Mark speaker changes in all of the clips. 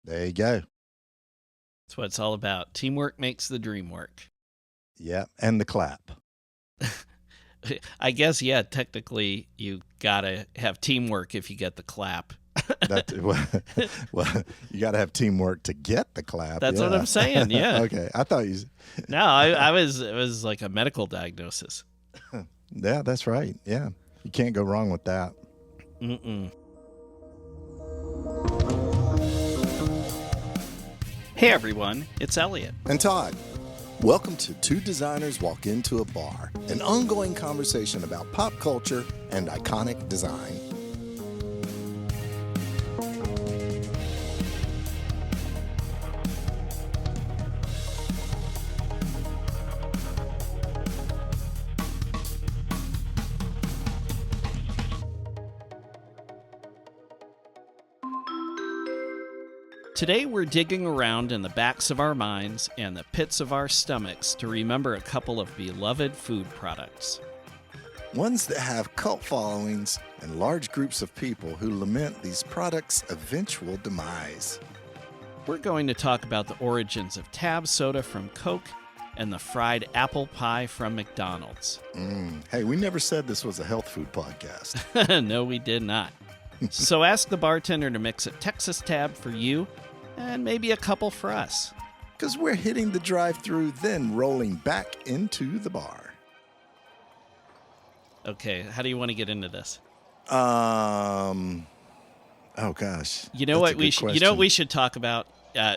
Speaker 1: There you go.
Speaker 2: That's what it's all about. Teamwork makes the dream work.
Speaker 1: Yeah, and the clap.
Speaker 2: I guess, yeah, technically you got to have teamwork if you get the clap.
Speaker 1: Well, you got to have teamwork to get the clap.
Speaker 2: That's what I'm saying, yeah.
Speaker 1: Okay, I thought you...
Speaker 2: No, it was like a medical diagnosis.
Speaker 1: Yeah, that's right. Yeah, you can't go wrong with that.
Speaker 2: Mm-mm. Hey everyone, it's Elliot.
Speaker 1: And Todd. Welcome to Two Designers Walk Into a Bar, an ongoing conversation about pop culture and iconic design.
Speaker 2: Today we're digging around in the backs of our minds and the pits of our stomachs to remember a couple of beloved food products.
Speaker 1: Ones that have cult followings and large groups of people who lament these products' eventual demise.
Speaker 2: We're going to talk about the origins of TaB soda from Coke and the fried apple pie from McDonald's.
Speaker 1: Hey, we never said this was a health food podcast.
Speaker 2: No, we did not. So ask the bartender to mix a Texas TaB for you and maybe a couple for us.
Speaker 1: Because we're hitting the drive-thru, then rolling back into the bar.
Speaker 2: Okay, how do you want to get into this?
Speaker 1: Oh gosh.
Speaker 2: You know what we should? You know what we should talk about.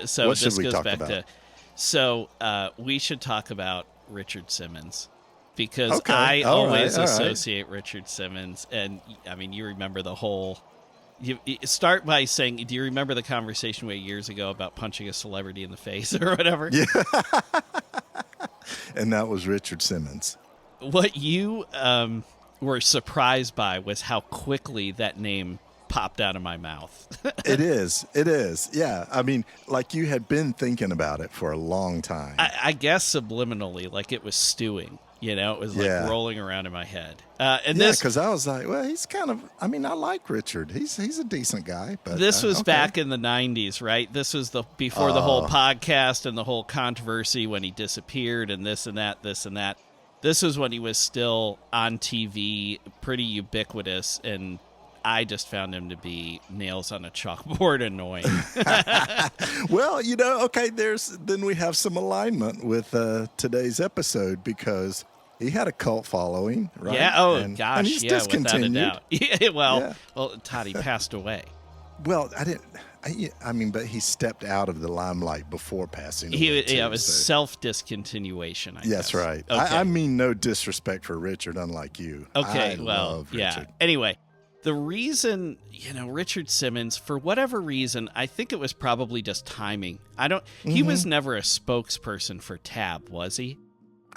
Speaker 2: So
Speaker 1: What should
Speaker 2: this
Speaker 1: we
Speaker 2: goes
Speaker 1: talk
Speaker 2: back
Speaker 1: about?
Speaker 2: to. So we should talk about Richard Simmons because
Speaker 1: Okay,
Speaker 2: I
Speaker 1: all
Speaker 2: always
Speaker 1: right.
Speaker 2: associate Richard Simmons, and I mean, you remember the whole. You start by saying, do you remember the conversation we had years ago about punching a celebrity in the face or whatever?
Speaker 1: Yeah. And that was Richard Simmons.
Speaker 2: What you were surprised by was how quickly that name popped out of my mouth.
Speaker 1: It is. Yeah. I mean, like you had been thinking about it for a long time.
Speaker 2: I guess subliminally, like it was stewing. You know, it was like rolling around in my head.
Speaker 1: Because I was like, well, he's kind of, I mean, I like Richard. He's a decent guy. But
Speaker 2: this was
Speaker 1: okay.
Speaker 2: back in the 90s, right? This was before the whole podcast and the whole controversy when he disappeared and this and that. This was when he was still on TV, pretty ubiquitous, and I just found him to be nails on a chalkboard annoying.
Speaker 1: Well, okay, then we have some alignment with today's episode because he had a cult following, right?
Speaker 2: Yeah,
Speaker 1: and he's
Speaker 2: without
Speaker 1: discontinued.
Speaker 2: a doubt. Yeah, well, Todd, he passed away.
Speaker 1: Well, but he stepped out of the limelight before passing away.
Speaker 2: It was self-discontinuation, I guess.
Speaker 1: That's right.
Speaker 2: Okay.
Speaker 1: I mean no disrespect for Richard, unlike you.
Speaker 2: Okay,
Speaker 1: I
Speaker 2: well,
Speaker 1: love Richard.
Speaker 2: Anyway, the reason, Richard Simmons, for whatever reason, I think it was probably just timing. He was never a spokesperson for TaB, was he?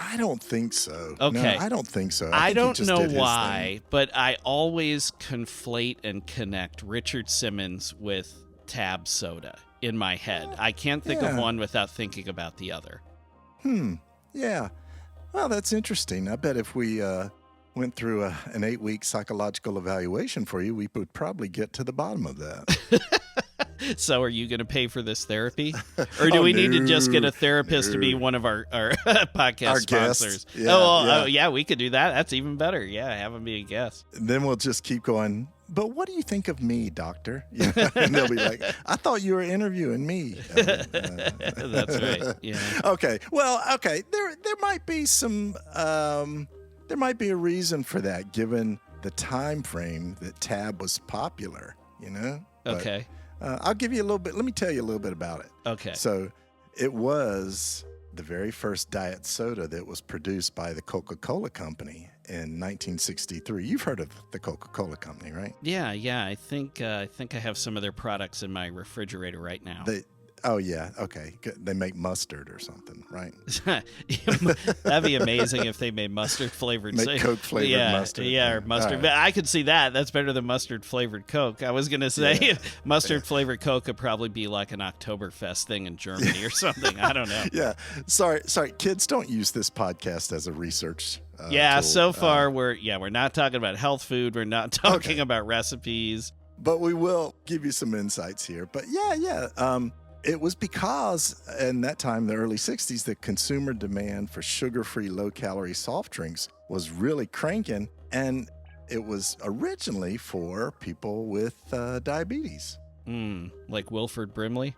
Speaker 1: I don't think so.
Speaker 2: Okay.
Speaker 1: No, I don't think so.
Speaker 2: I
Speaker 1: think he
Speaker 2: don't
Speaker 1: just
Speaker 2: know
Speaker 1: did his
Speaker 2: why,
Speaker 1: thing.
Speaker 2: but I always conflate and connect Richard Simmons with TaB soda in my head. I can't think of one without thinking about the other.
Speaker 1: Yeah. Well, that's interesting. I bet if we went through an 8-week psychological evaluation for you, we would probably get to the bottom of that.
Speaker 2: So are you going to pay for this therapy? Or do we need to just get a therapist to be one of our podcast
Speaker 1: Our
Speaker 2: sponsors?
Speaker 1: Guest.
Speaker 2: Yeah, we could do that. That's even better. Yeah, have them be a guest.
Speaker 1: Then we'll just keep going, but what do you think of me, doctor? And they'll be like, I thought you were interviewing me.
Speaker 2: That's right. Yeah.
Speaker 1: Okay. Well, okay. There might be some, there might be a reason for that given the time frame that TaB was popular, But,
Speaker 2: Okay.
Speaker 1: I'll give you a little bit. Let me tell you a little bit about it.
Speaker 2: Okay.
Speaker 1: So it was the very first diet soda that was produced by the Coca-Cola Company in 1963. You've heard of the Coca-Cola Company, right?
Speaker 2: Yeah. I think I have some of their products in my refrigerator right now.
Speaker 1: Oh, yeah. Okay. Good. They make mustard or something, right?
Speaker 2: That'd be amazing if they made mustard flavored.
Speaker 1: Make Coke flavored mustard.
Speaker 2: Yeah, or mustard.
Speaker 1: Right.
Speaker 2: But I could see that. That's better than mustard flavored Coke. I was going to say mustard flavored Coke could probably be like an Oktoberfest thing in Germany or something. I don't know.
Speaker 1: Yeah. Sorry. Kids, don't use this podcast as a research
Speaker 2: tool.
Speaker 1: So
Speaker 2: far we're not talking about health food. We're not talking about recipes.
Speaker 1: but we will give you some insights here. But it was because in that time, the early 60s, the consumer demand for sugar-free, low-calorie soft drinks was really cranking, and it was originally for people with diabetes.
Speaker 2: Like Wilford Brimley?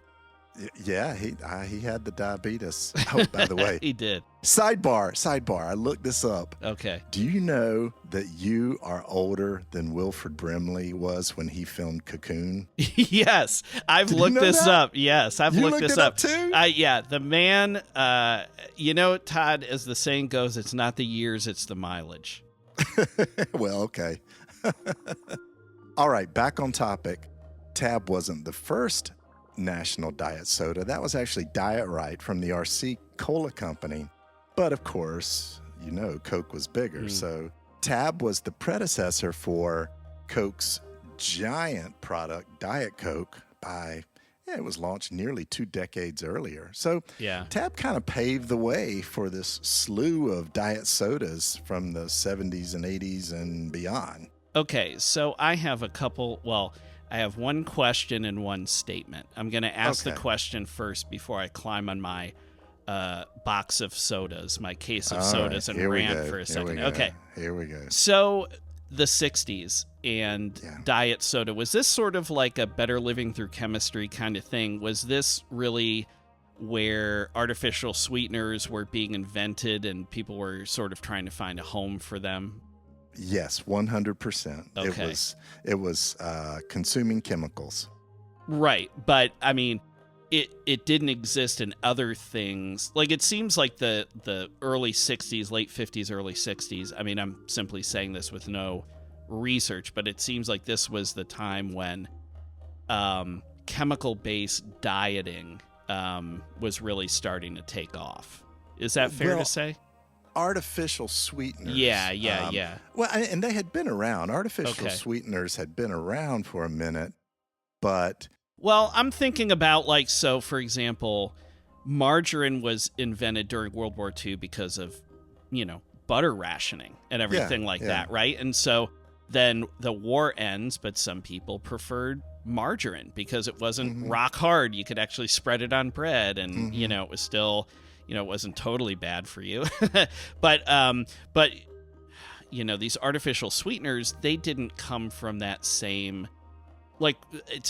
Speaker 1: Yeah, he had the diabetes. Oh, by the way.
Speaker 2: He did.
Speaker 1: Sidebar. I looked this up.
Speaker 2: Okay.
Speaker 1: Do you know that you are older than Wilford Brimley was when he filmed Cocoon?
Speaker 2: Yes, I've looked this up. Yes, I've looked this up
Speaker 1: too.
Speaker 2: Yeah, the man. Todd, as the saying goes, it's not the years, it's the mileage.
Speaker 1: Well, okay. All right, back on topic. TaB wasn't the first national diet soda. That was actually Diet Right from the RC Cola Company. But of course, Coke was bigger. So TaB was the predecessor for Coke's giant product, Diet Coke, it was launched nearly 2 decades earlier. So TaB kind of paved the way for this slew of diet sodas from the 70s and 80s and beyond.
Speaker 2: Okay, so I have I have one question and one statement. I'm going to ask the question first before I climb on my box of sodas, my case of sodas, and rant for a second. Okay.
Speaker 1: Here we go.
Speaker 2: So the 60s and diet soda, was this sort of like a better living through chemistry kind of thing? Was this really where artificial sweeteners were being invented and people were sort of trying to find a home for them?
Speaker 1: Yes, 100%.
Speaker 2: Okay.
Speaker 1: It was consuming chemicals.
Speaker 2: Right, but I mean, it didn't exist in other things. Like, it seems like the early 60s, late 50s, early 60s. I mean, I'm simply saying this with no research, but it seems like this was the time when chemical-based dieting was really starting to take off. Is that fair to say?
Speaker 1: Artificial sweeteners.
Speaker 2: Yeah.
Speaker 1: Well, and they had been around. Artificial sweeteners had been around for a minute, but...
Speaker 2: Well, I'm thinking about, for example, margarine was invented during World War II because of, butter rationing and everything that, right? And so then the war ends, but some people preferred margarine because it wasn't rock hard. You could actually spread it on bread, and, it was still... it wasn't totally bad for you. but these artificial sweeteners, they didn't come from that same,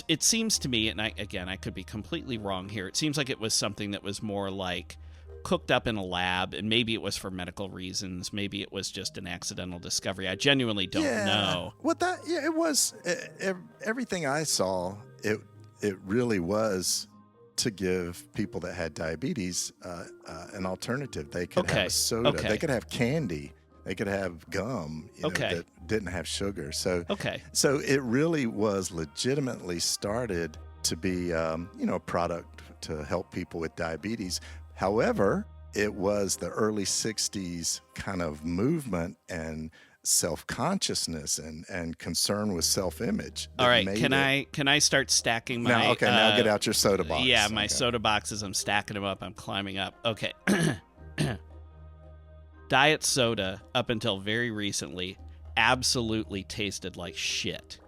Speaker 2: it seems to me, and I could be completely wrong here. It seems like it was something that was more like cooked up in a lab, and maybe it was for medical reasons. Maybe it was just an accidental discovery. I genuinely don't know.
Speaker 1: Well, it was, everything I saw, it really was to give people that had diabetes an alternative. They could have a soda. They could have candy. They could have gum that didn't have sugar. So it really was legitimately started to be a product to help people with diabetes. However, it was the early 60s kind of movement and self-consciousness and concern with self-image.
Speaker 2: All right, can I start stacking my...
Speaker 1: Now get out your soda box.
Speaker 2: Yeah, my soda boxes, I'm stacking them up, I'm climbing up. Okay. Diet soda, up until very recently, absolutely tasted like shit.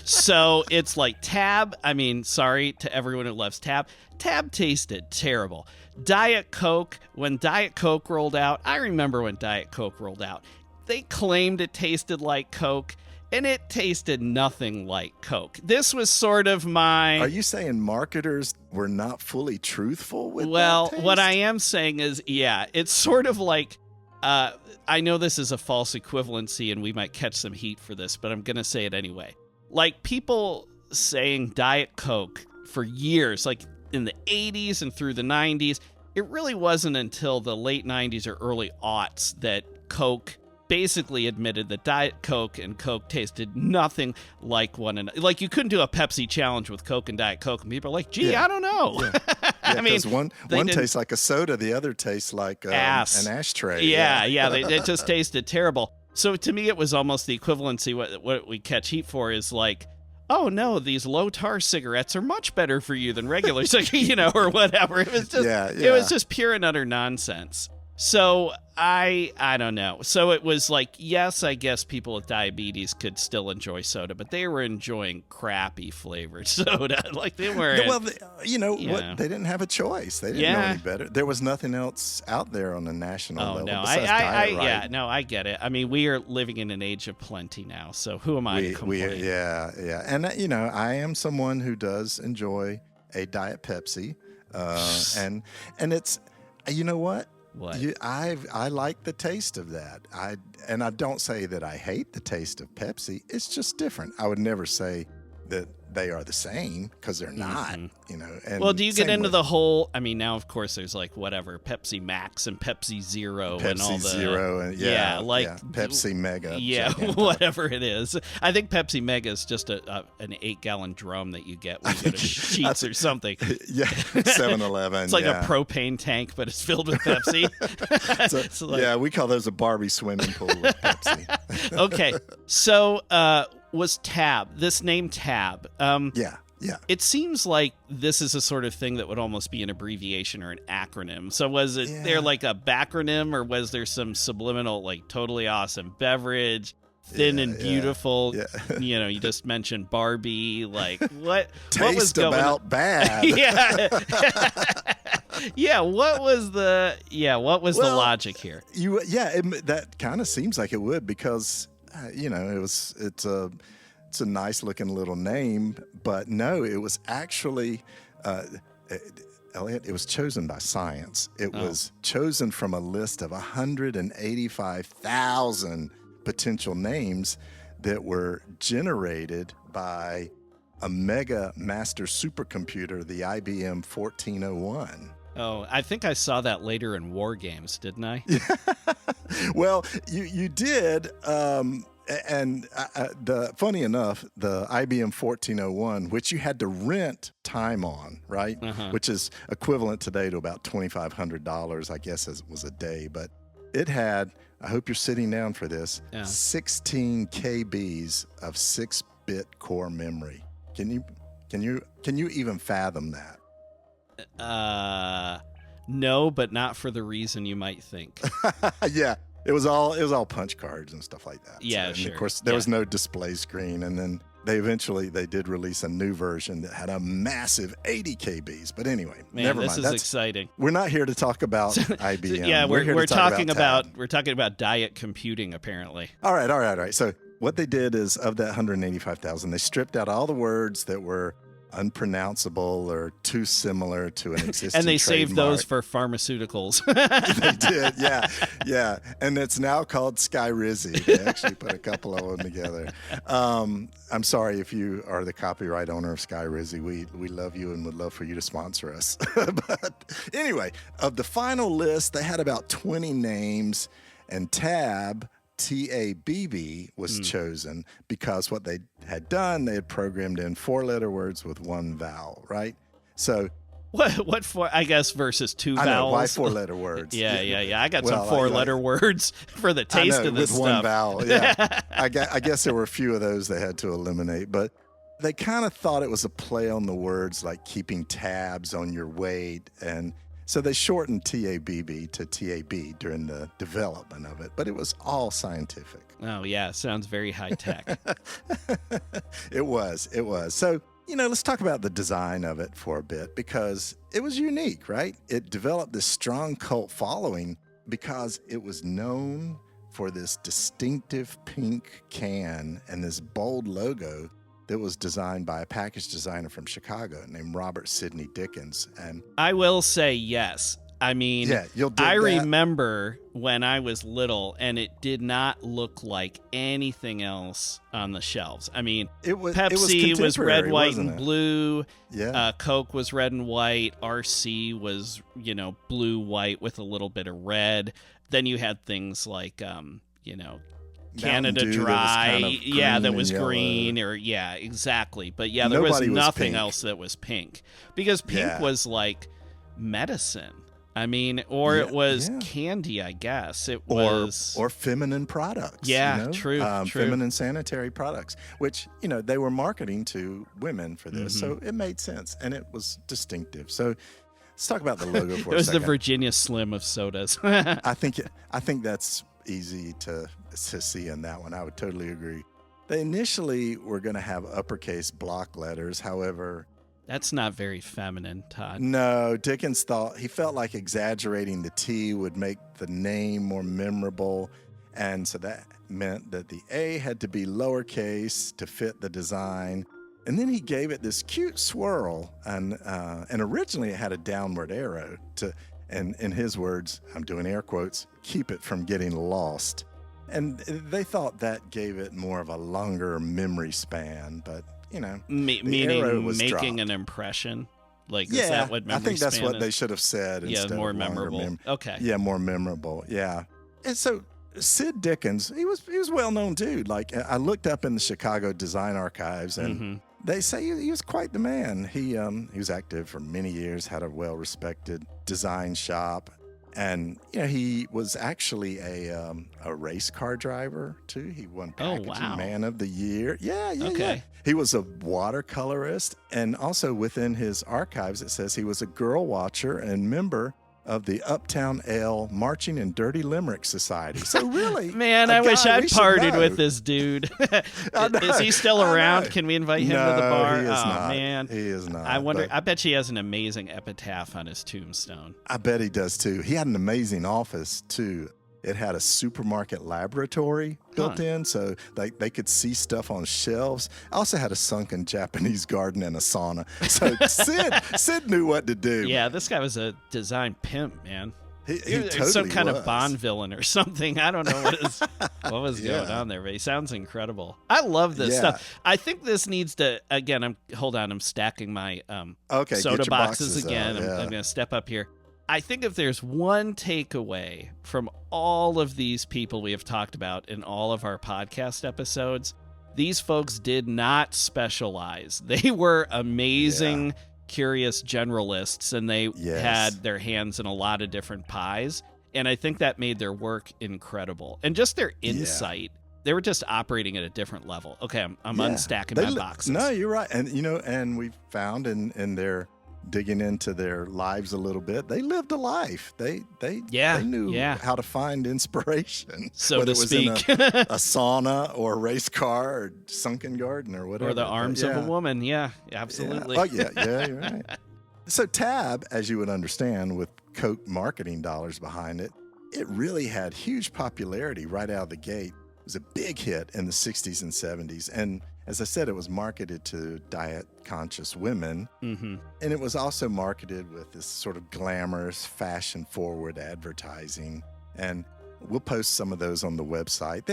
Speaker 2: So it's like TaB. I mean, sorry to everyone who loves TaB. TaB tasted terrible. Diet Coke, when Diet Coke rolled out, I remember when Diet Coke rolled out, they claimed it tasted like Coke, and it tasted nothing like Coke. This was sort of my...
Speaker 1: Are you saying marketers were not fully truthful with
Speaker 2: Well,
Speaker 1: that taste?
Speaker 2: What I am saying is, it's sort of like... I know this is a false equivalency, and we might catch some heat for this, but I'm going to say it anyway. Like, people saying Diet Coke for years, like in the 80s and through the 90s, it really wasn't until the late 90s or early aughts that Coke basically admitted that Diet Coke and Coke tasted nothing like one another. Like, you couldn't do a Pepsi challenge with Coke and Diet Coke, and people are like, gee, I don't know.
Speaker 1: Yeah. I mean, one tastes like a soda, the other tastes like an ashtray.
Speaker 2: They just tasted terrible. So to me, it was almost the equivalency. What we catch heat for is like, oh no, these low tar cigarettes are much better for you than regular cigarettes, or whatever. It was just, it was just pure and utter nonsense. So I don't know. So it was like, yes, I guess people with diabetes could still enjoy soda, but they were enjoying crappy flavored soda. Like they weren't.
Speaker 1: Well, what? They didn't have a choice. They didn't know any better. There was nothing else out there on the national level.
Speaker 2: No,
Speaker 1: besides Diet Right.
Speaker 2: Yeah, no, I get it. I mean, we are living in an age of plenty now, so who am I to complain?
Speaker 1: Yeah. And I am someone who does enjoy a Diet Pepsi, and it's, you know what?
Speaker 2: What?
Speaker 1: I like the taste of that. I don't say that I hate the taste of Pepsi. It's just different. I would never say that they are the same because they're not. And
Speaker 2: well, do you get into the whole? I mean, now of course there's like whatever Pepsi Max and Pepsi Zero and all the
Speaker 1: Zero and Pepsi Mega.
Speaker 2: Yeah, whatever it is. I think Pepsi Mega is just an 8-gallon drum that you get when you go to Sheetz or something.
Speaker 1: Yeah, 7-Eleven.
Speaker 2: It's like a propane tank, but it's filled with Pepsi.
Speaker 1: We call those a Barbie swimming pool with Pepsi.
Speaker 2: Okay, so was TaB, this name TaB.
Speaker 1: Yeah.
Speaker 2: It seems like this is a sort of thing that would almost be an abbreviation or an acronym. So was it there like a backronym, or was there some subliminal, like totally awesome beverage, thin and beautiful?
Speaker 1: Yeah.
Speaker 2: You just mentioned Barbie. Like what?
Speaker 1: Taste
Speaker 2: what was going
Speaker 1: about bad.
Speaker 2: Yeah. Yeah. What was the logic here?
Speaker 1: That kind of seems like it would, because it's a nice looking little name, but no, it was actually, Elliot, it was chosen by science. It was chosen from a list of 185,000 potential names that were generated by a mega master supercomputer, the IBM 1401.
Speaker 2: Oh, I think I saw that later in War Games, didn't I?
Speaker 1: Well, you did. And funny enough, the IBM 1401, which you had to rent time on, right? Which is equivalent today to about $2,500, I guess, as was a day. But it had, I hope you're sitting down for this, 16 KBs of 6-bit core memory. Can you even fathom that?
Speaker 2: No, but not for the reason you might think.
Speaker 1: Yeah. It was all punch cards and stuff like that.
Speaker 2: Yeah,
Speaker 1: and
Speaker 2: sure.
Speaker 1: Of course, there was no display screen, and then they did release a new version that had a massive 80 KBs. But anyway, never mind.
Speaker 2: This is exciting.
Speaker 1: We're not here to talk about IBM.
Speaker 2: Yeah, we're talking about
Speaker 1: TaB.
Speaker 2: we're talking about diet computing, apparently.
Speaker 1: All right. So what they did is, of that 185,000, they stripped out all the words that were unpronounceable or too similar to an existing
Speaker 2: and they saved
Speaker 1: trademark.
Speaker 2: those for pharmaceuticals.
Speaker 1: They did, yeah. And it's now called Skyrizi. They actually put a couple of them together. I'm sorry if you are the copyright owner of Skyrizi. We love you and would love for you to sponsor us. But anyway, of the final list, they had about 20 names, and TaB, TaBB, was chosen because what they had done, they had programmed in 4-letter words with one vowel, right? So
Speaker 2: what for? I guess versus two vowels.
Speaker 1: I know, why 4-letter words?
Speaker 2: Yeah. I got some 4-letter words for the taste of this
Speaker 1: with
Speaker 2: stuff.
Speaker 1: One vowel. Yeah, I guess there were a few of those they had to eliminate, but they kind of thought it was a play on the words, like keeping tabs on your weight, and so they shortened TaBB to TaB during the development of it, but it was all scientific.
Speaker 2: Oh, yeah. Sounds very high tech.
Speaker 1: It was. So, let's talk about the design of it for a bit, because it was unique, right? It developed this strong cult following because it was known for this distinctive pink can and this bold logo that was designed by a package designer from Chicago named Robert Sidney Dickens. And
Speaker 2: I will say yes. I mean, I remember when I was little, and it did not look like anything else on the shelves. I mean, Pepsi was red, white, and blue.
Speaker 1: Yeah.
Speaker 2: Coke was red and white. RC was, blue, white with a little bit of red. Then you had things like, Canada Dry, that was green, exactly. But there was nothing else that was pink, because pink was like medicine. I mean, or it was candy, I guess. It was
Speaker 1: or feminine products.
Speaker 2: Yeah, true.
Speaker 1: Feminine sanitary products, which they were marketing to women for this, so it made sense and it was distinctive. So let's talk about the logo for
Speaker 2: It
Speaker 1: a
Speaker 2: was
Speaker 1: second.
Speaker 2: the Virginia Slim of sodas.
Speaker 1: I think that's easy to see in that one. I would totally agree. They initially were going to have uppercase block letters. However,
Speaker 2: That's not very feminine, Todd.
Speaker 1: no, Dickens felt like exaggerating the T would make the name more memorable. And so that meant that the A had to be lowercase to fit the design. And then he gave it this cute swirl. And originally it had a downward arrow and in his words, I'm doing air quotes, keep it from getting lost. And they thought that gave it more of a longer memory span, but
Speaker 2: Meaning making
Speaker 1: dropped.
Speaker 2: an impression. Like,
Speaker 1: Yeah,
Speaker 2: is that what memory
Speaker 1: I think that's
Speaker 2: span
Speaker 1: what
Speaker 2: is?
Speaker 1: they should have said.
Speaker 2: Yeah,
Speaker 1: instead
Speaker 2: more
Speaker 1: of longer
Speaker 2: memorable. Okay.
Speaker 1: Yeah, more memorable. Yeah, and so Sid Dickens, he was a well-known dude. Like I looked up in the Chicago Design Archives, and they say he was quite the man. He was active for many years, had a well-respected design shop. And he was actually a race car driver too. He won Packaging Man of the Year. Yeah.
Speaker 2: Okay.
Speaker 1: He was a watercolorist, and also within his archives it says he was a girl watcher and member of the Uptown Ale Marching and Dirty Limerick Society. So really,
Speaker 2: Man, I wish I'd partied with this dude. Is he still around? Can we invite him to the bar?
Speaker 1: He is
Speaker 2: oh
Speaker 1: not.
Speaker 2: Man,
Speaker 1: he is not.
Speaker 2: I wonder. I bet he has an amazing epitaph on his tombstone.
Speaker 1: I bet he does too. He had an amazing office too. It had a supermarket laboratory built in, so they could see stuff on shelves. I also had a sunken Japanese garden and a sauna. So Sid knew what to do.
Speaker 2: Yeah, this guy was a design pimp, man.
Speaker 1: He totally
Speaker 2: some kind
Speaker 1: was.
Speaker 2: of Bond villain or something. I don't know what was going on there, but he sounds incredible. I love this stuff. I think this needs to, again, I'm stacking my soda boxes again. I'm going to step up here. I think if there's one takeaway from all of these people we have talked about in all of our podcast episodes, these folks did not specialize. They were amazing, curious generalists, and they had their hands in a lot of different pies. And I think that made their work incredible. And just their insight. They were just operating at a different level. Okay, I'm unstacking my boxes.
Speaker 1: No, you're right. And, and we found in their digging into their lives a little bit, they lived a life. They knew how to find inspiration,
Speaker 2: so
Speaker 1: whether
Speaker 2: to
Speaker 1: it was
Speaker 2: speak.
Speaker 1: in a sauna or a race car or sunken garden or whatever,
Speaker 2: or the arms of a woman. Yeah, absolutely.
Speaker 1: You're right. So TaB, as you would understand, with Coke marketing dollars behind it, it really had huge popularity right out of the gate. It was a big hit in the 60s and 70s, and as I said, it was marketed to diet-conscious women, and it was also marketed with this sort of glamorous, fashion-forward advertising. And we'll post some of those on the website.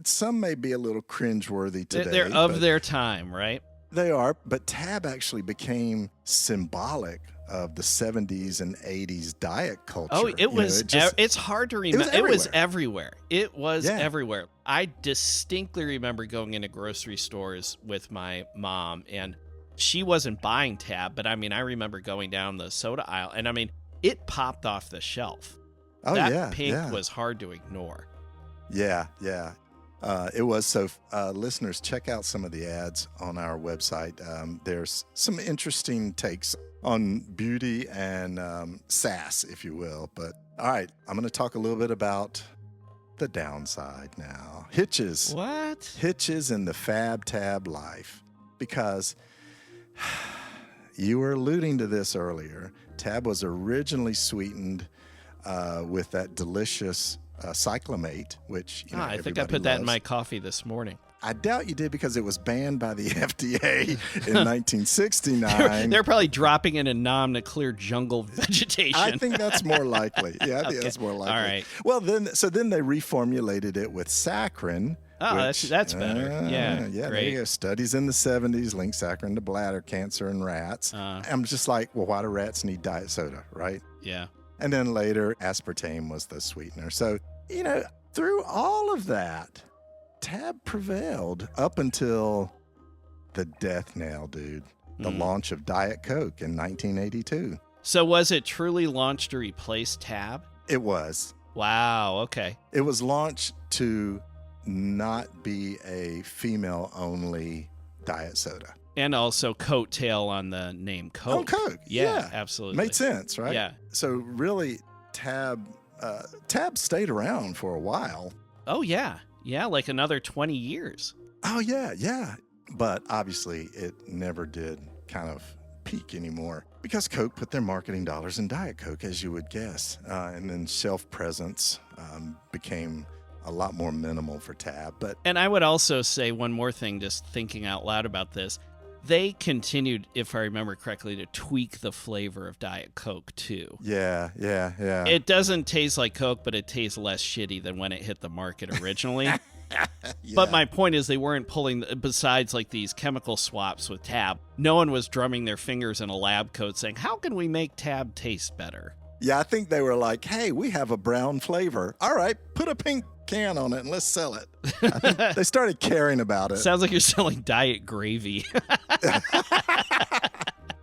Speaker 1: Some may be a little cringeworthy today.
Speaker 2: They're of their time, right?
Speaker 1: They are, but TaB actually became symbolic of the 70s and 80s diet culture.
Speaker 2: Oh, it was. It's hard to remember. It was everywhere. It was everywhere. I distinctly remember going into grocery stores with my mom, and she wasn't buying TaB, but I remember going down the soda aisle, and it popped off the shelf. That pink was hard to ignore. Yeah.
Speaker 1: It was. So listeners, check out some of the ads on our website. There's some interesting takes on beauty and sass, if you will. But all right, I'm going to talk a little bit about the downside now. Hitches.
Speaker 2: What?
Speaker 1: Hitches in the fab TaB life. Because you were alluding to this earlier. TaB was originally sweetened with that delicious cyclamate, which
Speaker 2: I think I put that in my coffee this morning.
Speaker 1: I doubt you did, because it was banned by the FDA in 1969.
Speaker 2: They're probably dropping in a nom to clear jungle vegetation.
Speaker 1: I think that's more likely. Yeah, I think that's more likely.
Speaker 2: All right.
Speaker 1: Well, then they reformulated it with saccharin.
Speaker 2: Oh, that's better. Yeah,
Speaker 1: there
Speaker 2: great.
Speaker 1: you go. Studies in the 70s linked saccharin to bladder cancer in rats. I'm just like, well, why do rats need diet soda, right?
Speaker 2: Yeah.
Speaker 1: And then later, aspartame was the sweetener. So, through all of that, TaB prevailed up until the death knell, dude. The launch of Diet Coke in 1982.
Speaker 2: So was it truly launched to replace TaB?
Speaker 1: It was.
Speaker 2: Wow, okay.
Speaker 1: It was launched to not be a female-only diet soda.
Speaker 2: And also coattail on the name Coke.
Speaker 1: On Coke.
Speaker 2: Yeah, absolutely.
Speaker 1: Made sense, right?
Speaker 2: Yeah.
Speaker 1: So really, TaB stayed around for a while.
Speaker 2: Oh, yeah. Yeah, like another 20 years.
Speaker 1: Oh, yeah. But obviously, it never did kind of peak anymore because Coke put their marketing dollars in Diet Coke, as you would guess. And then shelf presence became a lot more minimal for TaB.
Speaker 2: And I would also say one more thing, just thinking out loud about this. They continued, if I remember correctly, to tweak the flavor of Diet Coke, too.
Speaker 1: Yeah.
Speaker 2: It doesn't taste like Coke, but it tastes less shitty than when it hit the market originally.
Speaker 1: Yeah.
Speaker 2: But my point is they weren't pulling, besides like these chemical swaps with TaB, no one was drumming their fingers in a lab coat saying, how can we make TaB taste better?
Speaker 1: Yeah, I think they were like, hey, we have a brown flavor. All right, put a pink can on it and let's sell it. I think they started caring about it.
Speaker 2: Sounds like you're selling diet gravy.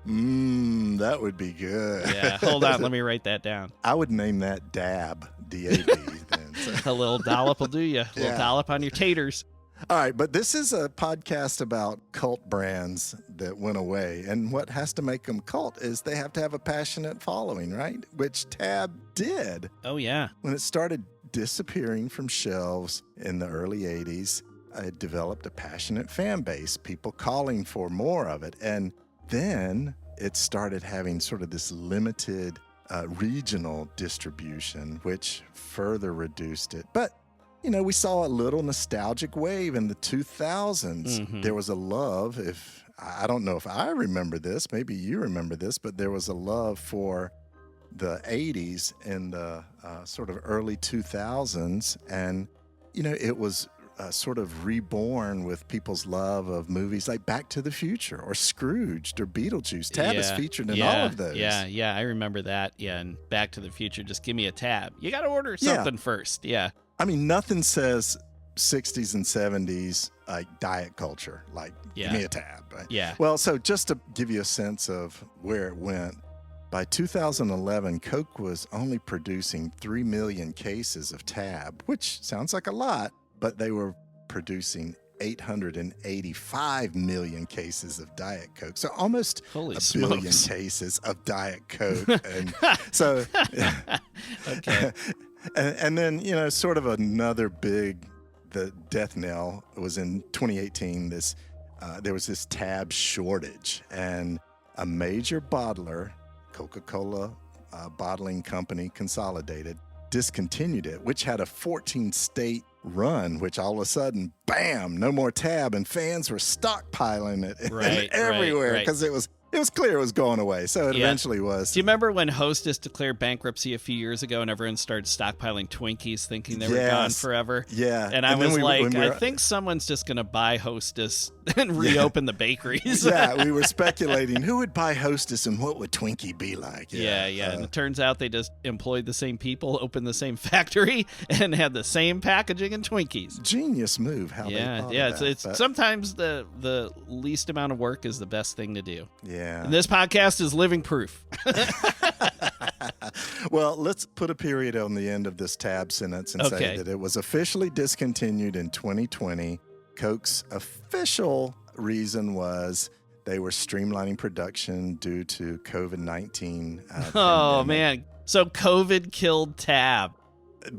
Speaker 1: That would be good.
Speaker 2: Yeah, hold on, let me write that down.
Speaker 1: I would name that DAB, D-A-B. Then, so.
Speaker 2: A little dollop will do you. A little dollop on your taters.
Speaker 1: All right, but this is a podcast about cult brands that went away. And what has to make them cult is they have to have a passionate following, right? Which TaB did.
Speaker 2: Oh, yeah.
Speaker 1: When it started disappearing from shelves in the early 80s, it developed a passionate fan base, people calling for more of it. And then it started having sort of this limited regional distribution, which further reduced it. But you know, we saw a little nostalgic wave in the 2000s.
Speaker 2: Mm-hmm.
Speaker 1: There was a love, I don't know if I remember this, maybe you remember this, but there was a love for the 80s and the sort of early 2000s. And, you know, it was sort of reborn with people's love of movies like Back to the Future or Scrooged or Beetlejuice. TaB is featured in all of those.
Speaker 2: Yeah, I remember that. Yeah, and Back to the Future, just give me a TaB. You got to order something first. Yeah.
Speaker 1: I mean, nothing says 60s and 70s like diet culture, like give me a TaB. Right?
Speaker 2: Yeah.
Speaker 1: Well, so just to give you a sense of where it went, by 2011, Coke was only producing 3 million cases of TaB, which sounds like a lot, but they were producing 885 million cases of Diet Coke. So almost
Speaker 2: Holy
Speaker 1: a
Speaker 2: smokes.
Speaker 1: billion cases of Diet Coke. And so...
Speaker 2: Okay.
Speaker 1: And then, you know, sort of another the death knell was in 2018. There was this TaB shortage, and a major bottler, Coca-Cola Bottling Company Consolidated, discontinued it, which had a 14-state run, which all of a sudden, bam, no more TaB, and fans were stockpiling it everywhere because it was clear it was going away. So it eventually was.
Speaker 2: Do you remember when Hostess declared bankruptcy a few years ago and everyone started stockpiling Twinkies thinking they were gone forever?
Speaker 1: Yeah.
Speaker 2: And I was like, I think someone's just going to buy Hostess and reopen the bakeries.
Speaker 1: Yeah, we were speculating who would buy Hostess and what would Twinkie be like.
Speaker 2: Yeah. And it turns out they just employed the same people, opened the same factory, and had the same packaging and Twinkies.
Speaker 1: Genius move. How they thought of that,
Speaker 2: it's sometimes the least amount of work is the best thing to do.
Speaker 1: Yeah.
Speaker 2: And this podcast is living proof.
Speaker 1: Well, let's put a period on the end of this TaB sentence and say that it was officially discontinued in 2020. Coke's official reason was they were streamlining production due to COVID-19.
Speaker 2: Oh, man. So COVID killed TaB.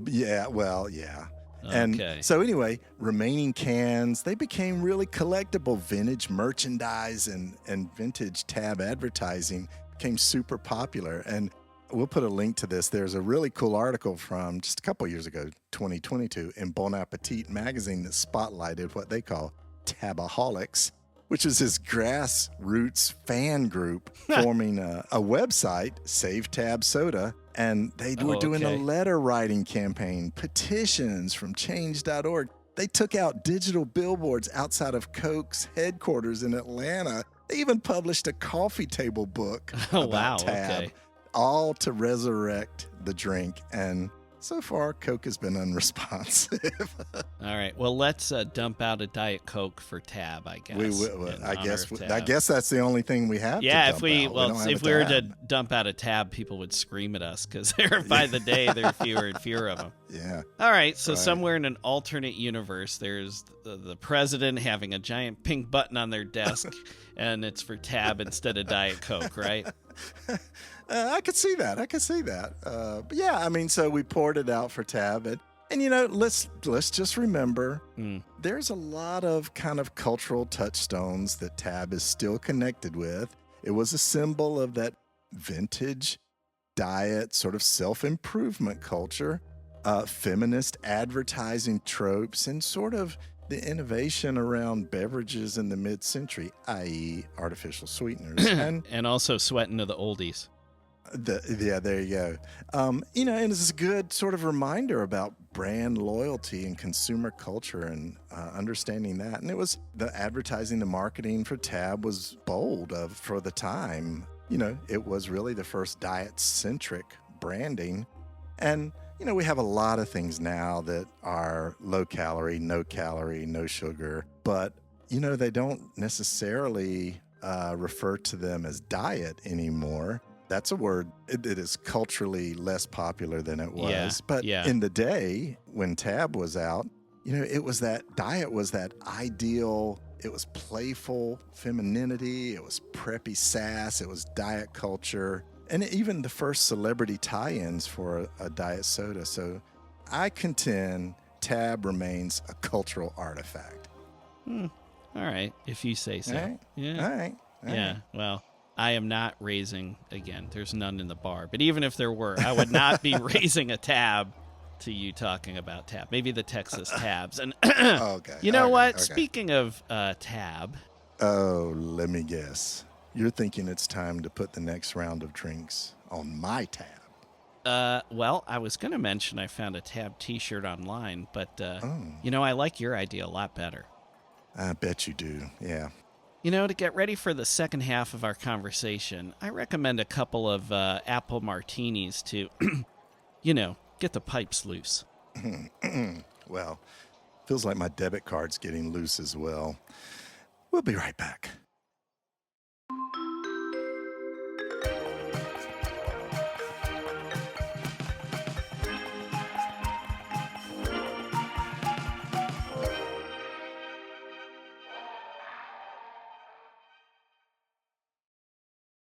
Speaker 1: Yeah, well, yeah.
Speaker 2: Okay.
Speaker 1: And so anyway, remaining cans, they became really collectible. Vintage merchandise and vintage TaB advertising became super popular. And we'll put a link to this. There's a really cool article from just a couple years ago, 2022, in Bon Appetit magazine that spotlighted what they call TaBaholics, which is this grassroots fan group forming a website, Save TaB Soda. And they were doing a letter writing campaign, petitions from change.org. They took out digital billboards outside of Coke's headquarters in Atlanta. They even published a coffee table book about TaB, all to resurrect the drink. And so far, Coke has been unresponsive.
Speaker 2: All right. Well, let's dump out a Diet Coke for TaB, I guess.
Speaker 1: We will. I guess that's the only thing we have.
Speaker 2: Yeah.
Speaker 1: If we
Speaker 2: were to dump out a TaB, people would scream at us because by the day there are fewer and fewer of them.
Speaker 1: Yeah.
Speaker 2: All right. So somewhere in an alternate universe, there's the president having a giant pink button on their desk, and it's for TaB instead of Diet Coke, right?
Speaker 1: I could see that. But yeah, I mean, so we poured it out for TaB. And you know, let's just remember, there's a lot of kind of cultural touchstones that TaB is still connected with. It was a symbol of that vintage diet, sort of self-improvement culture, feminist advertising tropes, and sort of the innovation around beverages in the mid-century, i.e. artificial sweeteners.
Speaker 2: And also sweating to the oldies.
Speaker 1: Yeah, there you go. You know, and it's a good sort of reminder about brand loyalty and consumer culture and understanding that. And it was the advertising, the marketing for TaB was bold for the time. You know, it was really the first diet-centric branding. And, you know, we have a lot of things now that are low calorie, no sugar, but, you know, they don't necessarily refer to them as diet anymore. That's a word that is culturally less popular than it was. But in the day when TaB was out, you know, it was that diet was that ideal, it was playful femininity, it was preppy sass, it was diet culture, and even the first celebrity tie-ins for a diet soda. So I contend TaB remains a cultural artifact.
Speaker 2: All right, if you say so.
Speaker 1: All right.
Speaker 2: Yeah.
Speaker 1: All right.
Speaker 2: Well, I am not raising, again, there's none in the bar, but even if there were, I would not be raising a TaB to you talking about TaB. Maybe the Texas TaBs. And
Speaker 1: okay.
Speaker 2: You know what?
Speaker 1: Okay.
Speaker 2: Speaking of TaB.
Speaker 1: Oh, let me guess. You're thinking it's time to put the next round of drinks on my tab.
Speaker 2: Well, I was going to mention I found a TaB t-shirt online, but, you know, I like your idea a lot better.
Speaker 1: I bet you do, yeah.
Speaker 2: You know, to get ready for the second half of our conversation, I recommend a couple of apple martinis to, you know, get the pipes loose.
Speaker 1: Well, feels like my debit card's getting loose as well. We'll be right back.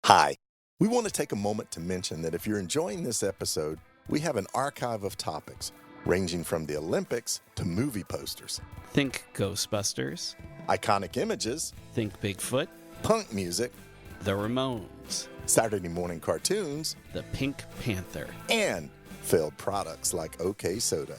Speaker 1: Hi. We want to take a moment to mention that if you're enjoying this episode, we have an archive of topics ranging from the Olympics to movie posters.
Speaker 2: Think Ghostbusters.
Speaker 1: Iconic images.
Speaker 2: Think Bigfoot.
Speaker 1: Punk music.
Speaker 2: The Ramones.
Speaker 1: Saturday morning cartoons.
Speaker 2: The Pink Panther.
Speaker 1: And failed products like OK Soda.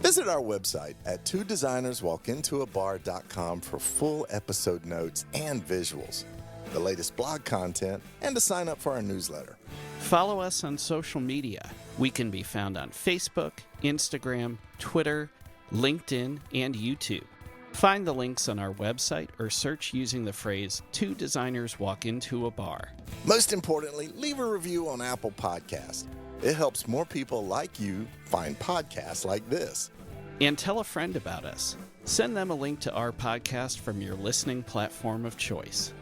Speaker 1: Visit our website at twodesignerswalkintoabar.com for full episode notes and visuals, the latest blog content, and to sign up for our newsletter.
Speaker 2: Follow us on social media. We can be found on Facebook, Instagram, Twitter, LinkedIn, and YouTube. Find the links on our website or search using the phrase "Two Designers Walk Into a Bar."
Speaker 1: Most importantly, leave a review on Apple Podcasts. It helps more people like you find podcasts like this.
Speaker 2: And tell a friend about us. Send them a link to our podcast from your listening platform of choice.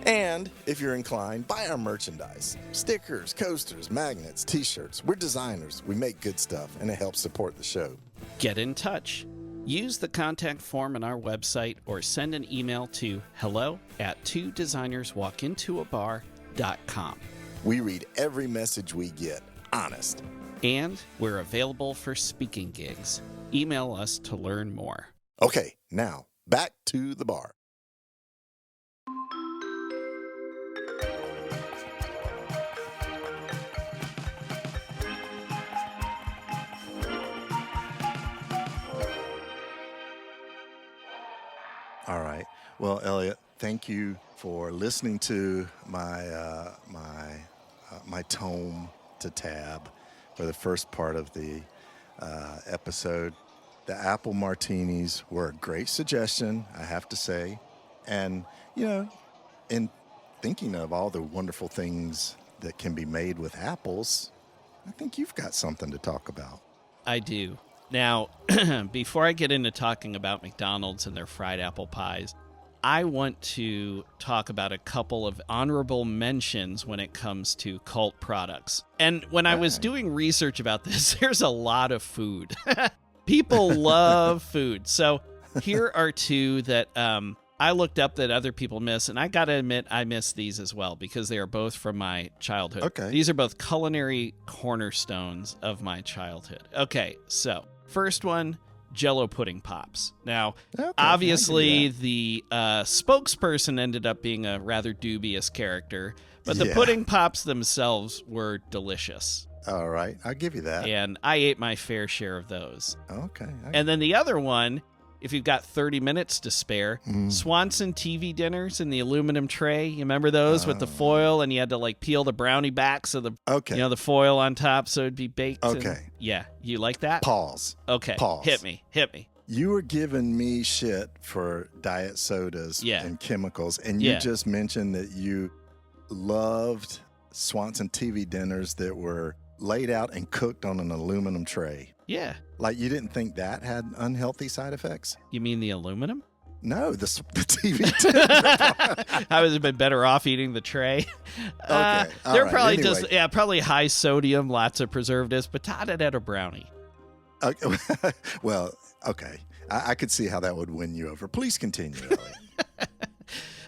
Speaker 1: And if you're inclined, buy our merchandise. Stickers, coasters, magnets, t-shirts. We're designers. We make good stuff, and it helps support the show.
Speaker 2: Get in touch. Use the contact form on our website or send an email to hello@twodesignerswalkintoabar.com.
Speaker 1: We read every message we get. Honest.
Speaker 2: And we're available for speaking gigs. Email us to learn more.
Speaker 1: Okay, now back to the bar. All right. Well, Elliot, thank you for listening to my my tome to TaB for the first part of the episode. The apple martinis were a great suggestion, I have to say. And, you know, in thinking of all the wonderful things that can be made with apples, I think you've got something to talk about.
Speaker 2: I do. Now, before I get into talking about McDonald's and their fried apple pies, I want to talk about a couple of honorable mentions when it comes to cult products. And when I was doing research about this, there's a lot of food. People love food. So here are two that I looked up that other people miss, and I got to admit I miss these as well because they are both from my childhood.
Speaker 1: Okay.
Speaker 2: These are both culinary cornerstones of my childhood. Okay, so first one, Jell-O pudding pops. Now,
Speaker 1: Okay,
Speaker 2: obviously, the spokesperson ended up being a rather dubious character, but the
Speaker 1: Yeah.
Speaker 2: pudding pops themselves were delicious.
Speaker 1: All right, I'll give you that.
Speaker 2: And I ate my fair share of those.
Speaker 1: Okay.
Speaker 2: And then the other one, if you've got 30 minutes to spare, Swanson TV dinners in the aluminum tray. You remember those with the foil, and you had to like peel the brownie back so the the foil on top so it'd be baked.
Speaker 1: Okay.
Speaker 2: Yeah, you like that?
Speaker 1: Pause.
Speaker 2: Okay.
Speaker 1: Pause.
Speaker 2: Hit me.
Speaker 1: You were giving me shit for diet sodas and chemicals, and you just mentioned that you loved Swanson TV dinners that were laid out and cooked on an aluminum tray.
Speaker 2: Yeah.
Speaker 1: Like, you didn't think that had unhealthy side effects?
Speaker 2: You mean the aluminum?
Speaker 1: No, the TV dinner.
Speaker 2: I would have been better off eating the tray.
Speaker 1: Okay.
Speaker 2: They're probably probably high sodium, lots of preservatives, but Todd had a brownie.
Speaker 1: Okay. Well, okay. I could see how that would win you over. Please continue, Elliot.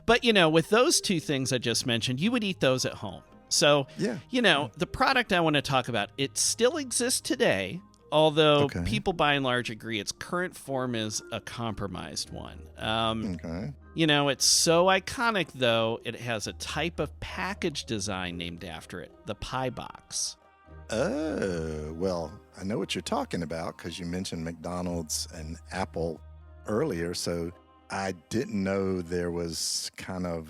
Speaker 2: But, with those two things I just mentioned, you would eat those at home. So, the product I want to talk about, it still exists today, although people by and large agree its current form is a compromised one. It's so iconic, though, it has a type of package design named after it, the pie box.
Speaker 1: Oh, well, I know what you're talking about because you mentioned McDonald's and Apple earlier, so I didn't know there was kind of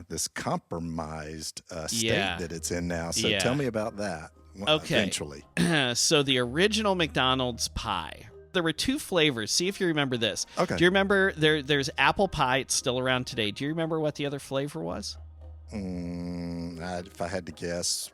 Speaker 1: this compromised state that it's in now. So tell me about that. Eventually.
Speaker 2: So the original McDonald's pie, there were two flavors. See if you remember this.
Speaker 1: Okay.
Speaker 2: Do you remember there's apple pie? It's still around today. Do you remember what the other flavor was?
Speaker 1: If I had to guess,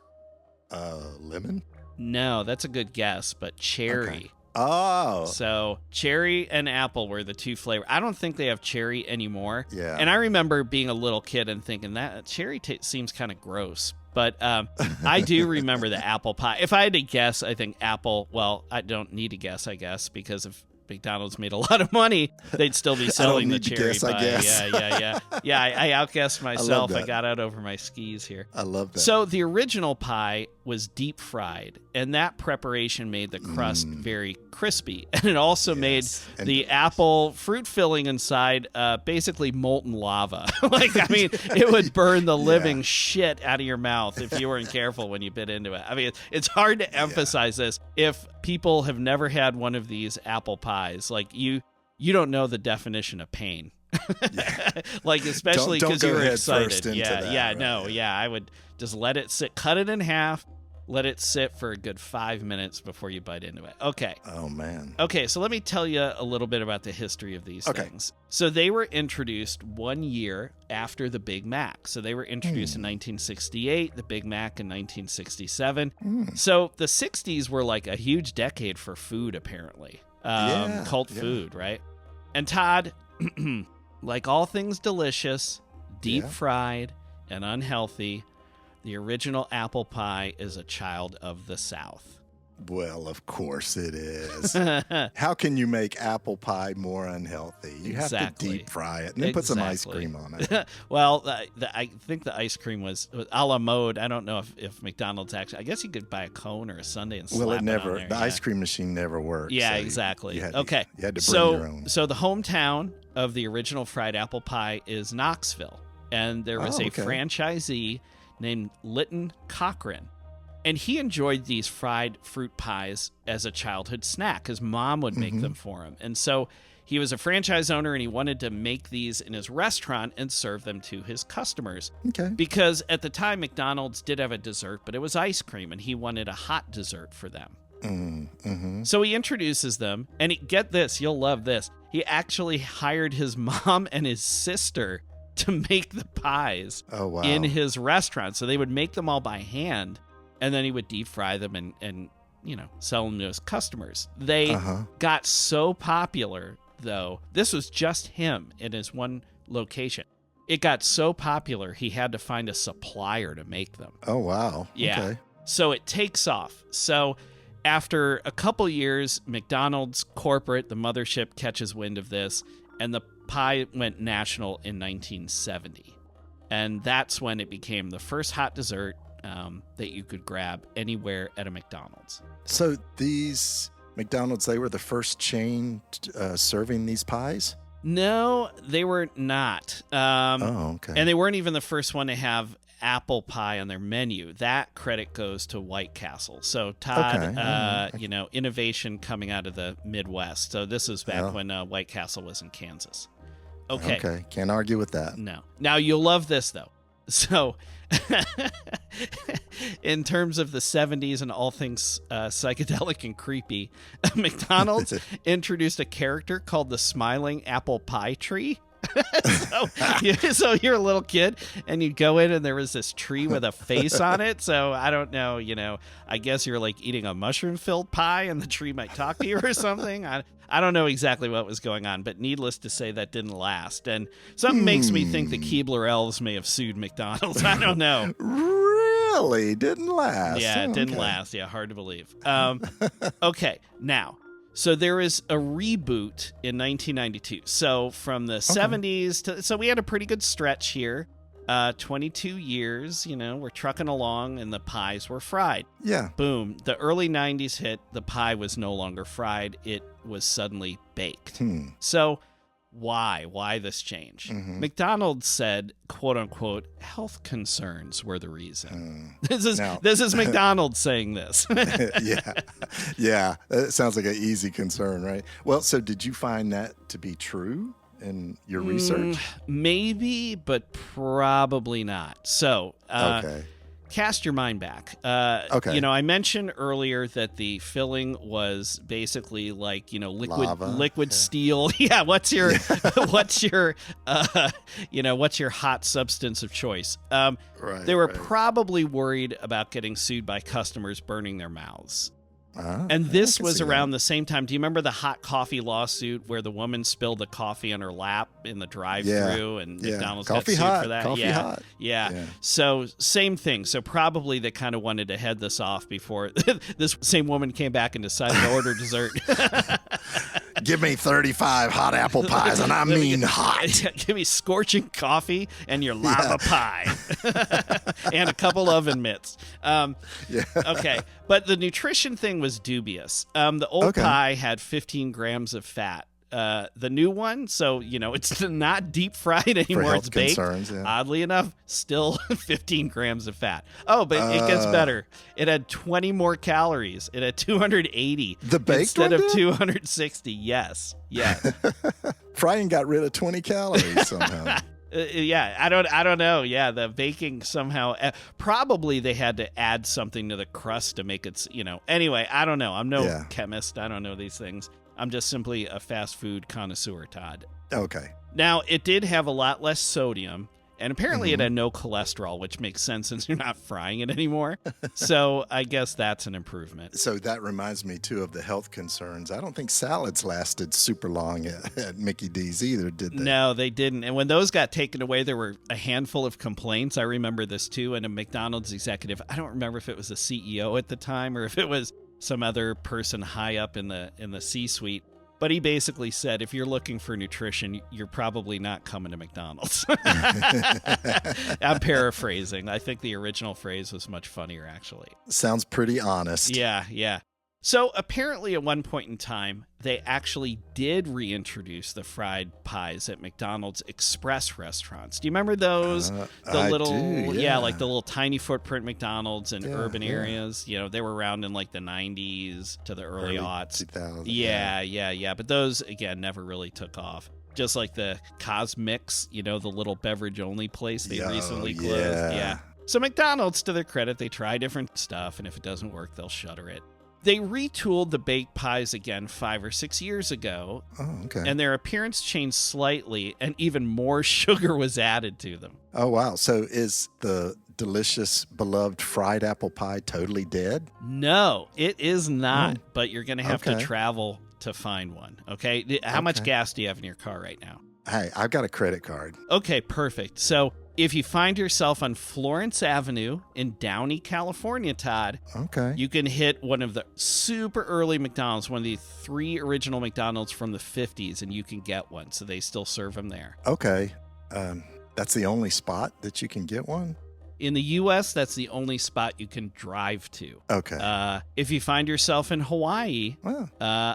Speaker 1: lemon?
Speaker 2: No, that's a good guess, but cherry.
Speaker 1: Okay. Oh.
Speaker 2: So cherry and apple were the two flavors. I don't think they have cherry anymore.
Speaker 1: Yeah.
Speaker 2: And I remember being a little kid and thinking that cherry seems kind of gross. But I do remember the apple pie. If I had to guess, I think apple. Well, I don't need to guess, I guess, because if McDonald's made a lot of money, they'd still be selling the cherry pie.
Speaker 1: I guess.
Speaker 2: Yeah, I outguessed myself. I got out over my skis here.
Speaker 1: I love that.
Speaker 2: So the original pie was deep fried, and that preparation made the crust very crispy. And it also made the apple fruit filling inside basically molten lava. It would burn the living shit out of your mouth if you weren't careful when you bit into it. I mean, it's hard to emphasize this. If people have never had one of these apple pies, like you don't know the definition of pain. Especially because you were excited. I would just let it sit, cut it in half, let it sit for a good 5 minutes before you bite into it. Okay.
Speaker 1: Oh, man.
Speaker 2: Okay, so let me tell you a little bit about the history of these things. So they were introduced 1 year after the Big Mac. So they were introduced in 1968, the Big Mac in 1967. So the 60s were like a huge decade for food, apparently. Cult food, right? And Todd, like all things delicious, deep fried, and unhealthy, the original apple pie is a child of the South.
Speaker 1: Well, of course it is. How can you make apple pie more unhealthy? You have to deep fry it and then put some ice cream on it.
Speaker 2: Well, I think the ice cream was a la mode. I don't know if McDonald's actually, I guess you could buy a cone or a sundae and slap it on there.
Speaker 1: The ice cream machine never worked.
Speaker 2: Yeah,
Speaker 1: so
Speaker 2: exactly.
Speaker 1: You had to bring your own.
Speaker 2: So the hometown of the original fried apple pie is Knoxville. And there was a franchisee named Lytton Cochran. And he enjoyed these fried fruit pies as a childhood snack. His mom would make them for him. And so he was a franchise owner and he wanted to make these in his restaurant and serve them to his customers.
Speaker 1: Okay.
Speaker 2: Because at the time, McDonald's did have a dessert, but it was ice cream and he wanted a hot dessert for them. So he introduces them, and get this, you'll love this. He actually hired his mom and his sister to make the pies in his restaurant. So they would make them all by hand, and then he would deep fry them and sell them to his customers. They got so popular, though. This was just him in his one location. It got so popular, he had to find a supplier to make them.
Speaker 1: Oh, wow.
Speaker 2: Yeah.
Speaker 1: Okay.
Speaker 2: So it takes off. So after a couple years, McDonald's corporate, the mothership, catches wind of this, and the pie went national in 1970. And that's when it became the first hot dessert that you could grab anywhere at a McDonald's.
Speaker 1: So these McDonald's, they were the first chain serving these pies?
Speaker 2: No, they were not.
Speaker 1: Okay.
Speaker 2: And they weren't even the first one to have apple pie on their menu. That credit goes to White Castle. So Todd, innovation coming out of the Midwest. So this was back when White Castle was in Kansas. Okay.
Speaker 1: Can't argue with that.
Speaker 2: No. Now you'll love this though. So in terms of the 70s and all things psychedelic and creepy, McDonald's introduced a character called the Smiling Apple Pie Tree. So you're a little kid and you'd go in and there was this tree with a face on it. So I don't know, I guess you're like eating a mushroom filled pie and the tree might talk to you or something. I don't know exactly what was going on, but needless to say, that didn't last. And something makes me think the Keebler elves may have sued McDonald's. I don't know.
Speaker 1: Really? Didn't last?
Speaker 2: Yeah, it didn't last. Yeah, hard to believe. Okay, now, so there is a reboot in 1992. So from the 70s so we had a pretty good stretch here. 22 years, we're trucking along and the pies were fried.
Speaker 1: Yeah.
Speaker 2: Boom. The early 90s hit, the pie was no longer fried. It was suddenly baked. So why this change? McDonald's said, quote unquote, health concerns were the reason. This is McDonald's saying this.
Speaker 1: Yeah. It sounds like an easy concern, right? Well, so did you find that to be true in your research?
Speaker 2: Maybe, but probably not. So, cast your mind back. I mentioned earlier that the filling was basically like, liquid steel. Yeah. What's your hot substance of choice? They were probably worried about getting sued by customers burning their mouths. And this was around the same time. Do you remember the hot coffee lawsuit where the woman spilled the coffee on her lap in the drive-thru and McDonald's got sued for that?
Speaker 1: Coffee hot.
Speaker 2: Yeah. So same thing. So probably they kind of wanted to head this off before this same woman came back and decided to order dessert.
Speaker 1: Give me 35 hot apple pies, and I mean hot.
Speaker 2: Give me scorching coffee and your lava pie. And a couple oven mitts. Okay. But the nutrition thing was dubious. The old pie had 15 grams of fat. The new one, so, it's not deep fried anymore. It's baked. Oddly enough, still 15 grams of fat. Oh, but it gets better. It had 20 more calories. It had 280.
Speaker 1: The baked
Speaker 2: instead
Speaker 1: one
Speaker 2: of 260. Yes.
Speaker 1: Frying got rid of 20 calories somehow.
Speaker 2: I don't know. Yeah, the baking somehow, probably they had to add something to the crust to make it, Anyway, I don't know. I'm no chemist. I don't know these things. I'm just simply a fast food connoisseur, Todd.
Speaker 1: Okay.
Speaker 2: Now, it did have a lot less sodium, and apparently it had no cholesterol, which makes sense since you're not frying it anymore. So I guess that's an improvement.
Speaker 1: So that reminds me, too, of the health concerns. I don't think salads lasted super long at Mickey D's either, did they?
Speaker 2: No, they didn't. And when those got taken away, there were a handful of complaints. I remember this, too, and a McDonald's executive, I don't remember if it was the CEO at the time or if it was some other person high up in the C-suite. But he basically said, if you're looking for nutrition, you're probably not coming to McDonald's. I'm paraphrasing. I think the original phrase was much funnier, actually.
Speaker 1: Sounds pretty honest.
Speaker 2: Yeah. So apparently at one point in time, they actually did reintroduce the fried pies at McDonald's Express restaurants. Do you remember those?
Speaker 1: Like the
Speaker 2: little tiny footprint McDonald's in urban areas. They were around in like the 90s to the early aughts.
Speaker 1: 2000.
Speaker 2: Yeah. But those, again, never really took off. Just like the Cosmix, the little beverage only place they recently closed. Yeah. So McDonald's, to their credit, they try different stuff, and if it doesn't work, they'll shutter it. They retooled the baked pies again 5 or 6 years ago.
Speaker 1: Oh, okay.
Speaker 2: And their appearance changed slightly, and even more sugar was added to them.
Speaker 1: Oh, wow. So is the delicious, beloved fried apple pie totally dead?
Speaker 2: No, it is not. But you're going to have to travel to find one. Okay? How much gas do you have in your car right now?
Speaker 1: Hey, I've got a credit card.
Speaker 2: Okay, perfect. So if you find yourself on Florence Avenue in Downey, California, Todd,
Speaker 1: Okay.
Speaker 2: you can hit one of the super early McDonald's, one of the 3 original McDonald's from the 50s, and you can get one. So they still serve them there.
Speaker 1: Okay. That's the only spot that you can get one?
Speaker 2: In the U.S., that's the only spot you can drive to.
Speaker 1: Okay.
Speaker 2: If you find yourself in Hawaii,
Speaker 1: Well,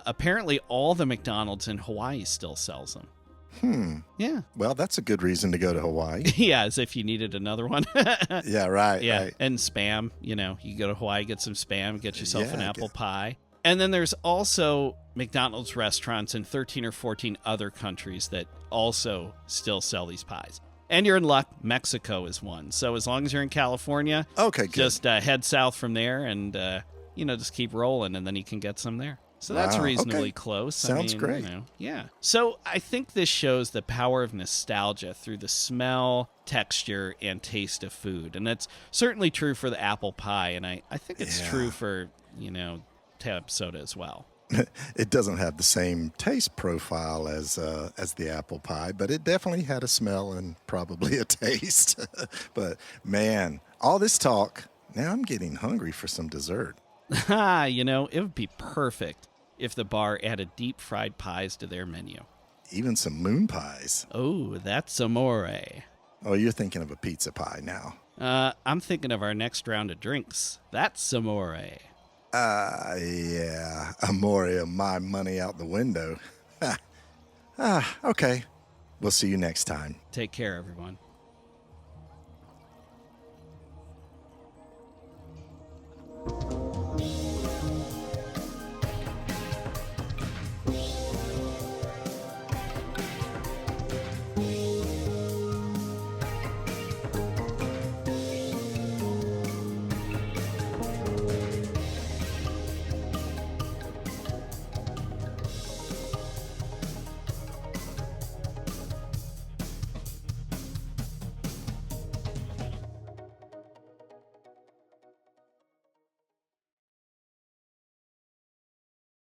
Speaker 2: apparently all the McDonald's in Hawaii still sells them. Yeah.
Speaker 1: Well, that's a good reason to go to Hawaii.
Speaker 2: Yeah, as if you needed another one.
Speaker 1: Yeah, right.
Speaker 2: Yeah,
Speaker 1: Right.
Speaker 2: and spam. You know, you go to Hawaii, get some spam, get yourself an
Speaker 1: Yeah,
Speaker 2: apple pie. And then there's also McDonald's restaurants in 13 or 14 other countries that also still sell these pies. And you're in luck. Mexico is one. So as long as you're in California,
Speaker 1: Okay, good.
Speaker 2: just head south from there and, just keep rolling, and then you can get some there. So that's
Speaker 1: Wow,
Speaker 2: reasonably
Speaker 1: okay.
Speaker 2: close.
Speaker 1: Sounds great.
Speaker 2: Yeah. So I think this shows the power of nostalgia through the smell, texture, and taste of food. And that's certainly true for the apple pie. And I think it's
Speaker 1: Yeah.
Speaker 2: true for, TaB soda as well.
Speaker 1: It doesn't have the same taste profile as the apple pie, but it definitely had a smell and probably a taste. But man, all this talk, now I'm getting hungry for some dessert.
Speaker 2: It would be perfect if the bar added deep fried pies to their menu.
Speaker 1: Even some moon pies.
Speaker 2: Oh, that's amore.
Speaker 1: Oh, you're thinking of a pizza pie now.
Speaker 2: I'm thinking of our next round of drinks. That's amore.
Speaker 1: Yeah, Amoria, my money out the window. Okay. We'll see you next time.
Speaker 2: Take care, everyone.